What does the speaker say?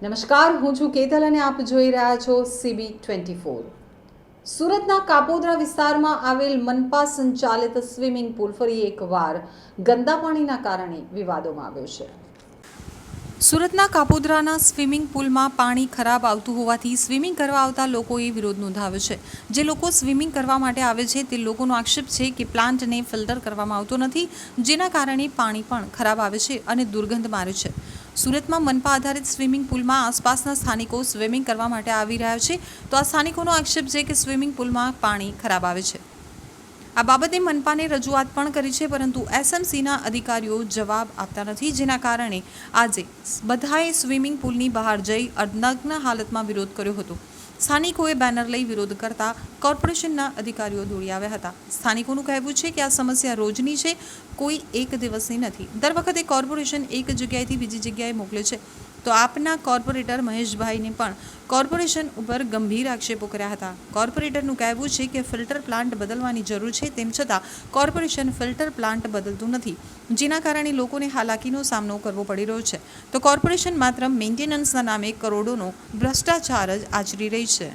નમસ્કાર, હું છું કેતલ અને આપ જોઈ રહ્યા છો CB24। સુરતના કાપોદ્રા વિસ્તારમાં આવેલ મનપા સંચાલિત સ્વિમિંગ પુલ ફરી એકવાર ગંદા પાણીના કારણે વિવાદોમાં આવ્યો છે। સુરતના કાપોદ્રાના સ્વિમિંગ પુલમાં પાણી ખરાબ આવતું હોવાથી સ્વિમિંગ કરવા આવતા લોકોએ વિરોધ નોંધાવ્યો છે। જે લોકો સ્વિમિંગ કરવા માટે આવે છે તે લોકોનો આક્ષેપ છે કે પ્લાન્ટને ફિલ્ટર કરવામાં આવતો નથી, જેના કારણે પાણી પણ ખરાબ આવે છે અને દુર્ગંધ મારે છે। સુરતમાં મનપા આધારિત સ્વિમિંગ પુલમાં આસપાસના સ્થાનિકો સ્વિમિંગ કરવા માટે આવી રહ્યા છે, તો આ સ્થાનિકોનો આક્ષેપ છે કે સ્વિમિંગ પુલમાં પાણી ખરાબ આવે છે। આ બાબતે મનપાને રજૂઆત પણ કરી છે, પરંતુ SMCના અધિકારીઓ જવાબ આપતા નથી, જેના કારણે આજે બધાએ સ્વિમિંગ પુલની બહાર જઈ અર્ધનગ્ન હાલતમાં વિરોધ કર્યો હતો। સ્થાનિકોએ બેનર લઈ વિરોધ કરતા કોર્પોરેશનના અધિકારીઓ દોડી આવ્યા હતા। સ્થાનિકોનું કહેવું છે કે આ સમસ્યા રોજની છે, કોઈ એક દિવસની નથી। દર વખતે કોર્પોરેશન એક જગ્યાએથી બીજી જગ્યાએ મોકલે છે, તો આપના કોર્પોરેટર મહેશભાઈને પણ કોર્પોરેશન ઉપર ગંભીર આક્ષેપો કર્યા હતા। કોર્પોરેટરનું કહેવું છે કે ફિલ્ટર પ્લાન્ટ બદલવાની જરૂર છે, તેમ છતાં કોર્પોરેશન ફિલ્ટર પ્લાન્ટ બદલતું નથી, જેના કારણે લોકોને હાલાકીનો સામનો કરવો પડી રહ્યો છે। તો કોર્પોરેશન માત્ર મેન્ટેનન્સના નામે કરોડોનો ભ્રષ્ટાચાર જ આચરી રહી છે।